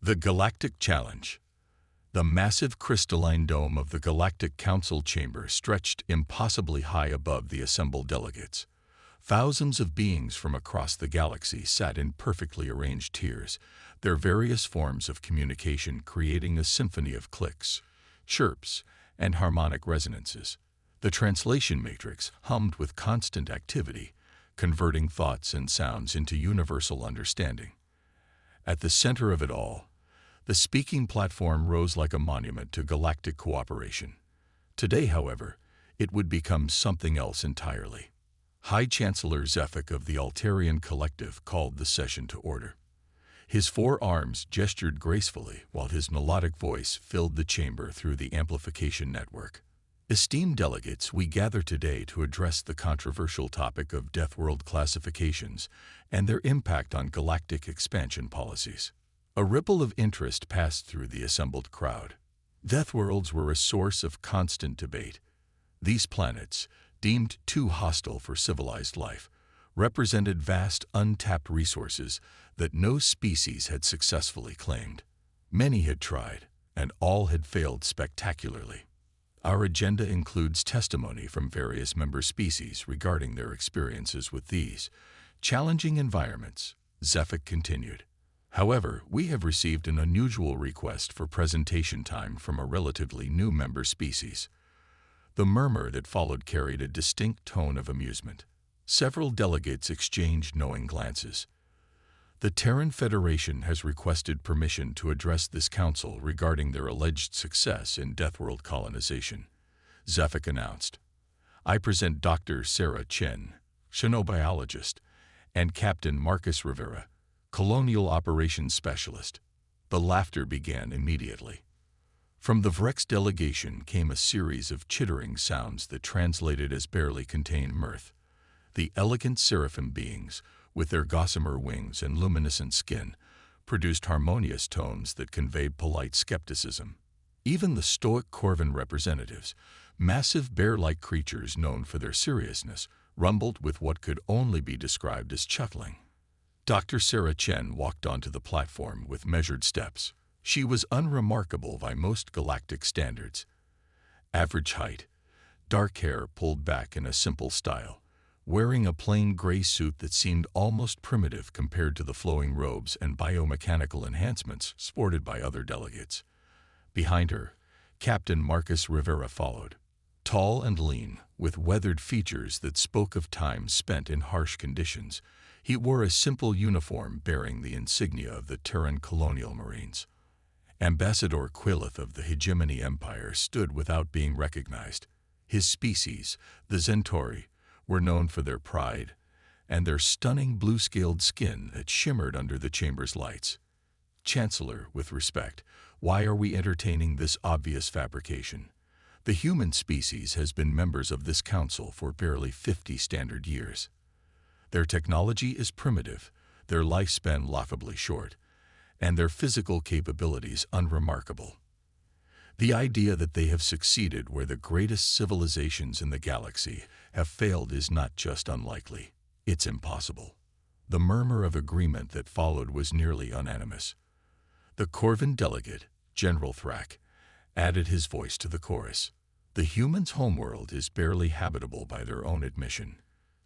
The Galactic Challenge. The massive crystalline dome of the Galactic Council chamber stretched impossibly high above the assembled delegates. Thousands of beings from across the galaxy sat in perfectly arranged tiers, their various forms of communication creating a symphony of clicks, chirps, and harmonic resonances. The translation matrix hummed with constant activity, converting thoughts and sounds into universal understanding. At the center of it all, the speaking platform rose like a monument to galactic cooperation. Today, however, it would become something else entirely. High Chancellor Zephyk of the Altarian Collective called the session to order. His 4 arms gestured gracefully while his melodic voice filled the chamber through the amplification network. Esteemed delegates, we gather today to address the controversial topic of Deathworld classifications and their impact on galactic expansion policies. A ripple of interest passed through the assembled crowd. Deathworlds were a source of constant debate. These planets, deemed too hostile for civilized life, represented vast untapped resources that no species had successfully claimed. Many had tried, and all had failed spectacularly. Our agenda includes testimony from various member species regarding their experiences with these challenging environments, Zephyk continued. However, we have received an unusual request for presentation time from a relatively new member species. The murmur that followed carried a distinct tone of amusement. Several delegates exchanged knowing glances. The Terran Federation has requested permission to address this council regarding their alleged success in Deathworld colonization, Zephyk announced. I present Dr. Sarah Chen, xenobiologist, and Captain Marcus Rivera, Colonial Operations Specialist. The laughter began immediately. From the Vrex delegation came a series of chittering sounds that translated as barely contained mirth. The elegant seraphim beings, with their gossamer wings and luminescent skin, produced harmonious tones that conveyed polite skepticism. Even the stoic Corvin representatives, massive bear-like creatures known for their seriousness, rumbled with what could only be described as chuckling. Dr. Sarah Chen walked onto the platform with measured steps. She was unremarkable by most galactic standards. Average height, dark hair pulled back in a simple style, wearing a plain gray suit that seemed almost primitive compared to the flowing robes and biomechanical enhancements sported by other delegates. Behind her, Captain Marcus Rivera followed. Tall and lean, with weathered features that spoke of time spent in harsh conditions, he wore a simple uniform bearing the insignia of the Terran Colonial Marines. Ambassador Quillith of the Hegemony Empire stood without being recognized. His species, the Zentori, were known for their pride and their stunning blue-scaled skin that shimmered under the chamber's lights. Chancellor, with respect, why are we entertaining this obvious fabrication? The human species has been members of this council for barely 50 standard years. Their technology is primitive, their lifespan laughably short, and their physical capabilities unremarkable. The idea that they have succeeded where the greatest civilizations in the galaxy have failed is not just unlikely, it's impossible. The murmur of agreement that followed was nearly unanimous. The Corvin delegate, General Thrak, added his voice to the chorus. The humans' homeworld is barely habitable by their own admission.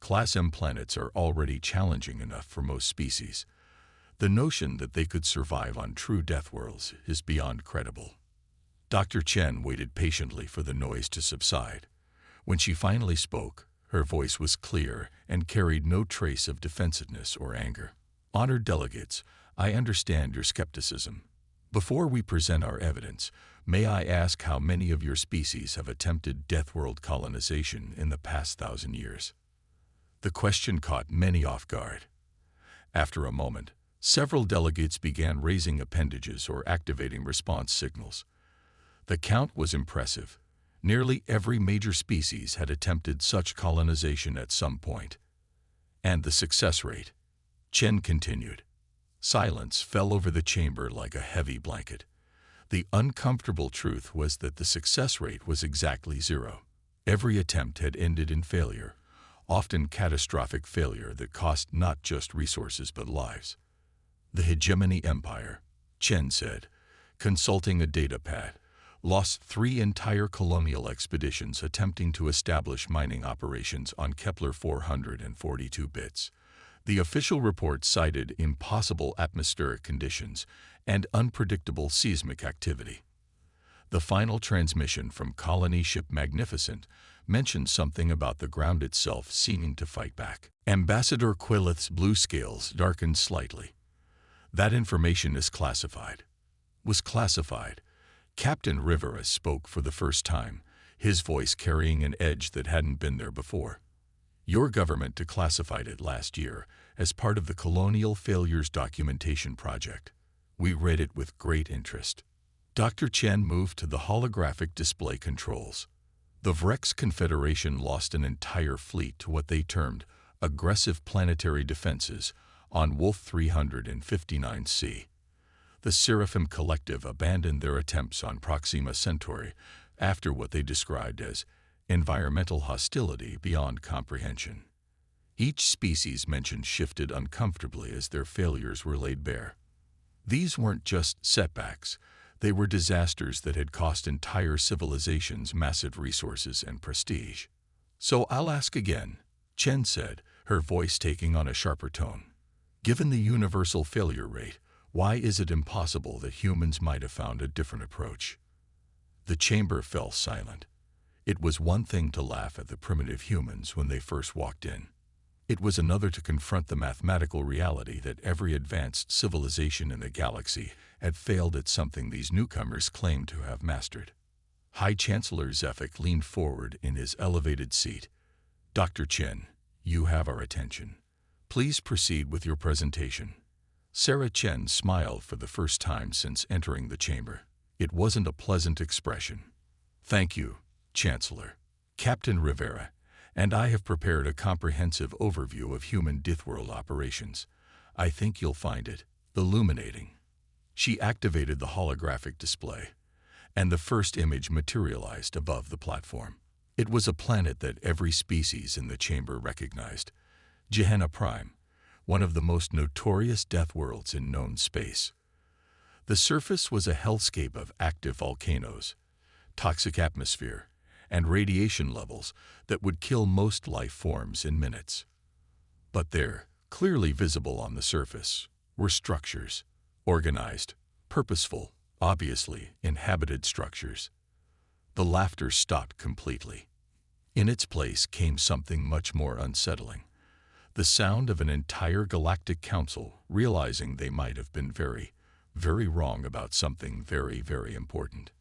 Class M planets are already challenging enough for most species. The notion that they could survive on true Deathworlds is beyond credible. Dr. Chen waited patiently for the noise to subside. When she finally spoke, her voice was clear and carried no trace of defensiveness or anger. Honored delegates, I understand your skepticism. Before we present our evidence, may I ask how many of your species have attempted Deathworld colonization in the past 1,000 years? The question caught many off guard. After a moment, several delegates began raising appendages or activating response signals. The count was impressive. Nearly every major species had attempted such colonization at some point. And the success rate? Chen continued. Silence fell over the chamber like a heavy blanket. The uncomfortable truth was that the success rate was exactly 0. Every attempt had ended in failure, often catastrophic failure that cost not just resources but lives. The Hegemony Empire, Chen said, consulting a data pad. Lost 3 entire colonial expeditions attempting to establish mining operations on Kepler 442 bits. The official report cited impossible atmospheric conditions and unpredictable seismic activity. The final transmission from colony ship Magnificent mentioned something about the ground itself seeming to fight back. Ambassador Quillith's blue scales darkened slightly. That information is classified. Was classified. Captain Rivera spoke for the first time, his voice carrying an edge that hadn't been there before. Your government declassified it last year as part of the Colonial Failures Documentation Project. We read it with great interest. Dr. Chen moved to the holographic display controls. The Vrex Confederation lost an entire fleet to what they termed aggressive planetary defenses on Wolf 359C. The Seraphim Collective abandoned their attempts on Proxima Centauri after what they described as environmental hostility beyond comprehension. Each species mentioned shifted uncomfortably as their failures were laid bare. These weren't just setbacks, they were disasters that had cost entire civilizations massive resources and prestige. So I'll ask again, Chen said, her voice taking on a sharper tone. Given the universal failure rate, why is it impossible that humans might have found a different approach? The chamber fell silent. It was one thing to laugh at the primitive humans when they first walked in. It was another to confront the mathematical reality that every advanced civilization in the galaxy had failed at something these newcomers claimed to have mastered. High Chancellor Zephyk leaned forward in his elevated seat. Dr. Chen, you have our attention. Please proceed with your presentation. Sarah Chen smiled for the first time since entering the chamber. It wasn't a pleasant expression. Thank you, Chancellor. Captain Rivera and I have prepared a comprehensive overview of human Deathworld operations. I think you'll find it illuminating. She activated the holographic display, and the first image materialized above the platform. It was a planet that every species in the chamber recognized, Gehenna Prime, one of the most notorious death worlds in known space. The surface was a hellscape of active volcanoes, toxic atmosphere, and radiation levels that would kill most life forms in minutes. But there, clearly visible on the surface, were structures, organized, purposeful, obviously inhabited structures. The laughter stopped completely. In its place came something much more unsettling. The sound of an entire galactic council realizing they might have been very, very wrong about something very, very important.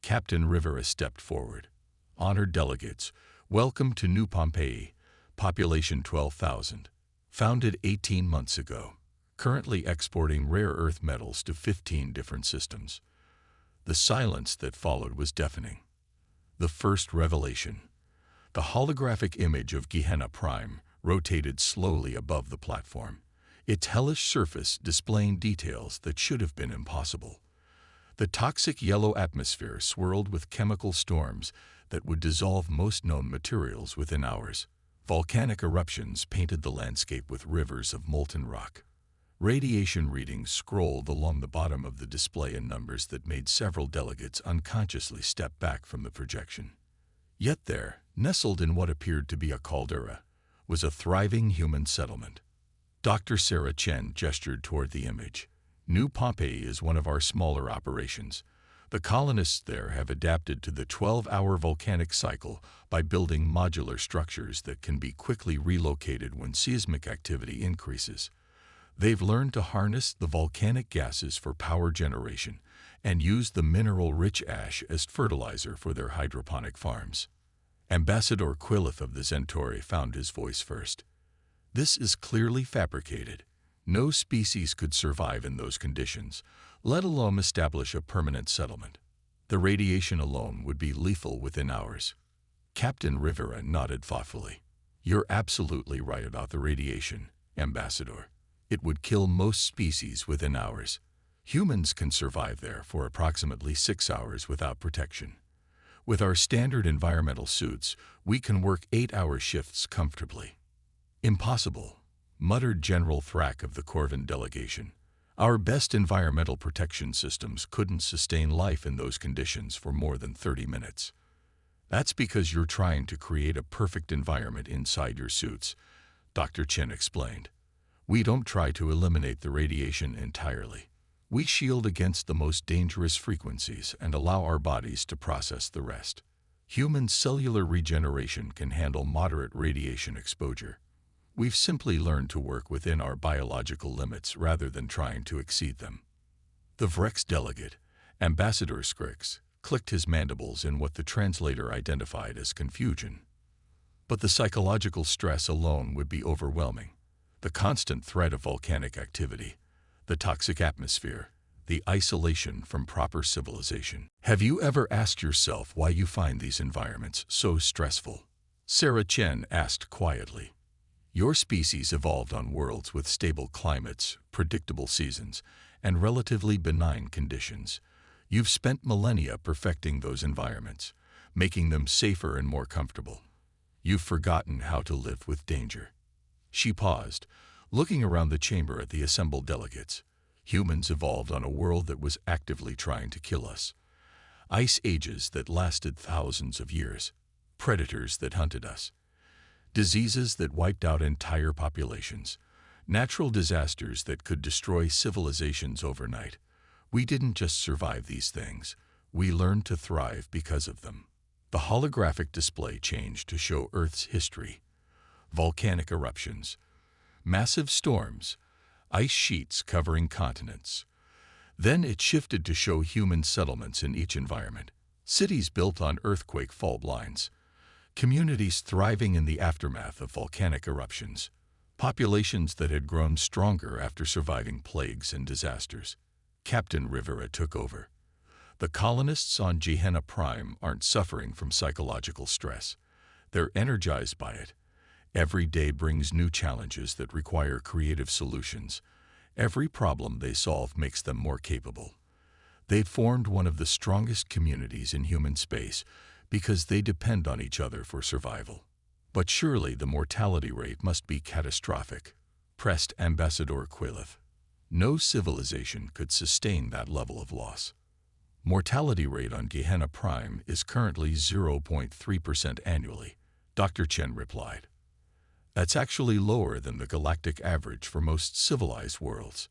Captain Rivera stepped forward. Honored delegates, welcome to New Pompeii, population 12,000. Founded 18 months ago. Currently exporting rare earth metals to 15 different systems. The silence that followed was deafening. The first revelation. The holographic image of Gehenna Prime rotated slowly above the platform, its hellish surface displaying details that should have been impossible. The toxic yellow atmosphere swirled with chemical storms that would dissolve most known materials within hours. Volcanic eruptions painted the landscape with rivers of molten rock. Radiation readings scrolled along the bottom of the display in numbers that made several delegates unconsciously step back from the projection. Yet there, nestled in what appeared to be a caldera, was a thriving human settlement. Dr. Sarah Chen gestured toward the image. New Pompeii is one of our smaller operations. The colonists there have adapted to the 12-hour volcanic cycle by building modular structures that can be quickly relocated when seismic activity increases. They've learned to harness the volcanic gases for power generation and use the mineral-rich ash as fertilizer for their hydroponic farms. Ambassador Quillith of the Centauri found his voice first. This is clearly fabricated. No species could survive in those conditions, let alone establish a permanent settlement. The radiation alone would be lethal within hours. Captain Rivera nodded thoughtfully. You're absolutely right about the radiation, Ambassador. It would kill most species within hours. Humans can survive there for approximately 6 hours without protection. With our standard environmental suits, we can work 8-hour shifts comfortably. Impossible, muttered General Thrack of the Corvin delegation. Our best environmental protection systems couldn't sustain life in those conditions for more than 30 minutes. That's because you're trying to create a perfect environment inside your suits, Dr. Chen explained. We don't try to eliminate the radiation entirely. We shield against the most dangerous frequencies and allow our bodies to process the rest. Human cellular regeneration can handle moderate radiation exposure. We've simply learned to work within our biological limits rather than trying to exceed them. The Vrex delegate, Ambassador Skrix, clicked his mandibles in what the translator identified as confusion. But the psychological stress alone would be overwhelming. The constant threat of volcanic activity, the toxic atmosphere, the isolation from proper civilization. Have you ever asked yourself why you find these environments so stressful? Sarah Chen asked quietly. Your species evolved on worlds with stable climates, predictable seasons, and relatively benign conditions. You've spent millennia perfecting those environments, making them safer and more comfortable. You've forgotten how to live with danger. She paused, looking around the chamber at the assembled delegates. Humans evolved on a world that was actively trying to kill us. Ice ages that lasted thousands of years. Predators that hunted us. Diseases that wiped out entire populations. Natural disasters that could destroy civilizations overnight. We didn't just survive these things. We learned to thrive because of them. The holographic display changed to show Earth's history. Volcanic eruptions. Massive storms. Ice sheets covering continents. Then it shifted to show human settlements in each environment. Cities built on earthquake fault lines. Communities thriving in the aftermath of volcanic eruptions. Populations that had grown stronger after surviving plagues and disasters. Captain Rivera took over. The colonists on Gehenna Prime aren't suffering from psychological stress. They're energized by it. Every day brings new challenges that require creative solutions. Every problem they solve makes them more capable. They've formed one of the strongest communities in human space because they depend on each other for survival. But surely the mortality rate must be catastrophic, pressed Ambassador Quilith. No civilization could sustain that level of loss. Mortality rate on Gehenna Prime is currently 0.3% annually, Dr. Chen replied. That's actually lower than the galactic average for most civilized worlds.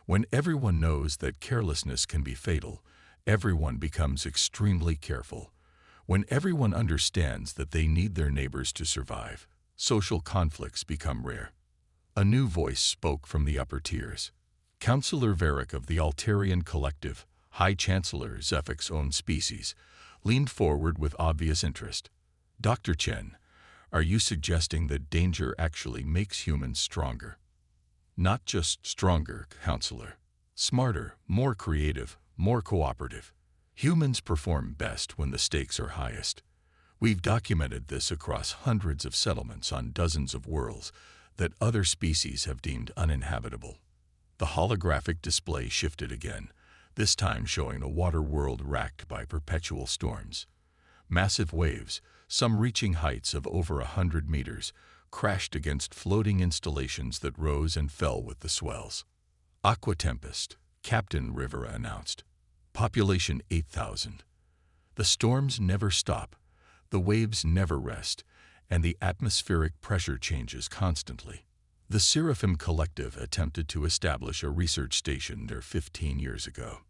When everyone knows that carelessness can be fatal, everyone becomes extremely careful. When everyone understands that they need their neighbors to survive, social conflicts become rare. A new voice spoke from the upper tiers. Councillor Varick of the Altarian Collective, High Chancellor Zephic's own species, leaned forward with obvious interest. Dr. Chen, are you suggesting that danger actually makes humans stronger? Not just stronger, Counselor. Smarter, more creative, more cooperative. Humans perform best when the stakes are highest. We've documented this across hundreds of settlements on dozens of worlds that other species have deemed uninhabitable. The holographic display shifted again, this time showing a water world racked by perpetual storms. Massive waves, some reaching heights of over 100 meters, crashed against floating installations that rose and fell with the swells. Aqua Tempest, Captain Rivera announced. Population 8,000. The storms never stop, the waves never rest, and the atmospheric pressure changes constantly. The Seraphim Collective attempted to establish a research station there 15 years ago.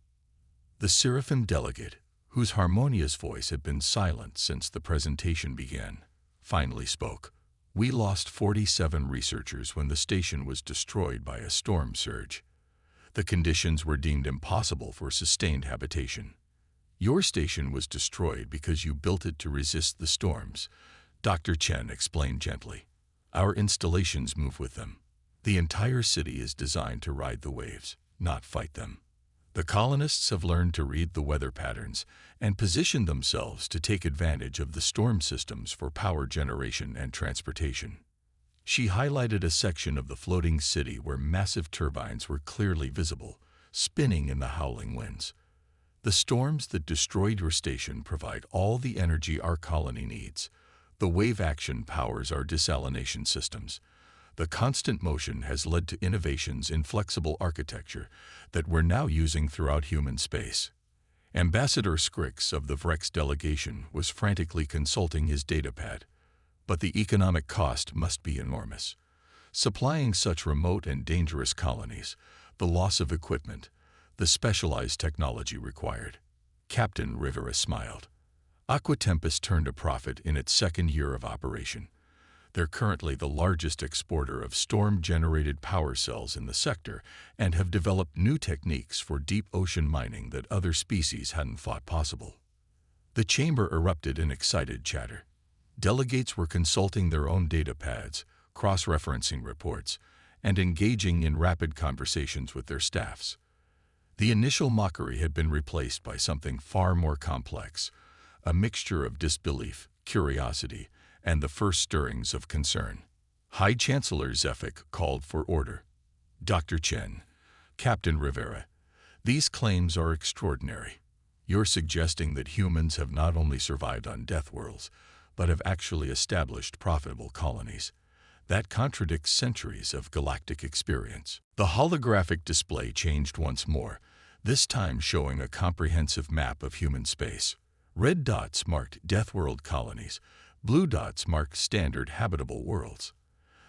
The Seraphim delegate, whose harmonious voice had been silent since the presentation began, finally spoke. We lost 47 researchers when the station was destroyed by a storm surge. The conditions were deemed impossible for sustained habitation. Your station was destroyed because you built it to resist the storms, Dr. Chen explained gently. Our installations move with them. The entire city is designed to ride the waves, not fight them. The colonists have learned to read the weather patterns and position themselves to take advantage of the storm systems for power generation and transportation. She highlighted a section of the floating city where massive turbines were clearly visible, spinning in the howling winds. The storms that destroyed your station provide all the energy our colony needs. The wave action powers our desalination systems. The constant motion has led to innovations in flexible architecture that we're now using throughout human space. Ambassador Scrix of the Vrex delegation was frantically consulting his datapad, but the economic cost must be enormous. Supplying such remote and dangerous colonies, the loss of equipment, the specialized technology required. Captain Rivera smiled. Aquatempest turned a profit in its second year of operation. They're currently the largest exporter of storm-generated power cells in the sector and have developed new techniques for deep ocean mining that other species hadn't thought possible. The chamber erupted in excited chatter. Delegates were consulting their own datapads, cross-referencing reports, and engaging in rapid conversations with their staffs. The initial mockery had been replaced by something far more complex, a mixture of disbelief, curiosity, and the first stirrings of concern. High Chancellor Zefik called for order. Dr. Chen, Captain Rivera, these claims are extraordinary. You're suggesting that humans have not only survived on Deathworlds, but have actually established profitable colonies. That contradicts centuries of galactic experience. The holographic display changed once more, this time showing a comprehensive map of human space. Red dots marked Deathworld colonies, blue dots marked standard habitable worlds.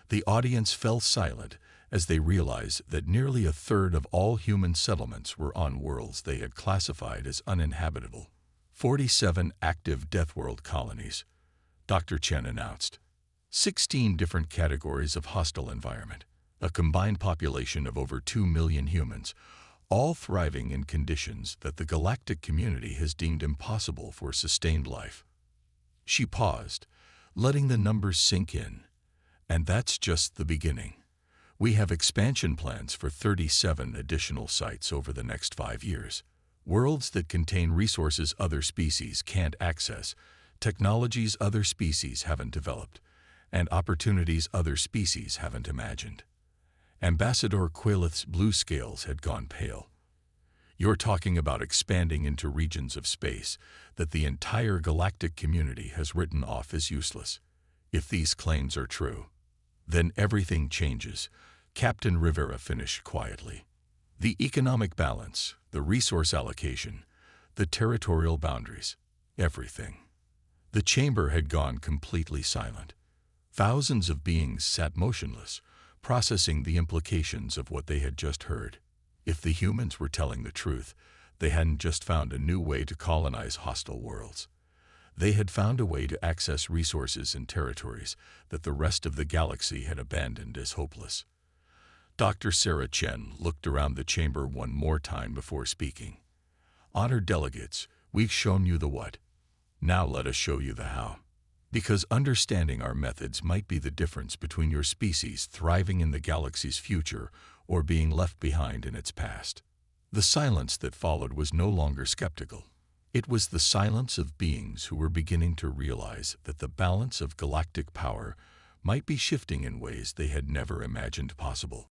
The audience fell silent as they realized that nearly a third of all human settlements were on worlds they had classified as uninhabitable. 47 active Deathworld colonies, Dr. Chen announced. 16 different categories of hostile environment, a combined population of over 2 million humans, all thriving in conditions that the galactic community has deemed impossible for sustained life. She paused, letting the numbers sink in. And that's just the beginning. We have expansion plans for 37 additional sites over the next 5 years. Worlds that contain resources other species can't access, technologies other species haven't developed, and opportunities other species haven't imagined. Ambassador Quailith's blue scales had gone pale. You're talking about expanding into regions of space that the entire galactic community has written off as useless. If these claims are true, then everything changes, Captain Rivera finished quietly. The economic balance, the resource allocation, the territorial boundaries, everything. The chamber had gone completely silent. Thousands of beings sat motionless, processing the implications of what they had just heard. If the humans were telling the truth, they hadn't just found a new way to colonize hostile worlds. They had found a way to access resources and territories that the rest of the galaxy had abandoned as hopeless. Dr. Sarah Chen looked around the chamber one more time before speaking. Honored delegates, we've shown you the what. Now let us show you the how. Because understanding our methods might be the difference between your species thriving in the galaxy's future or being left behind in its past. The silence that followed was no longer skeptical. It was the silence of beings who were beginning to realize that the balance of galactic power might be shifting in ways they had never imagined possible.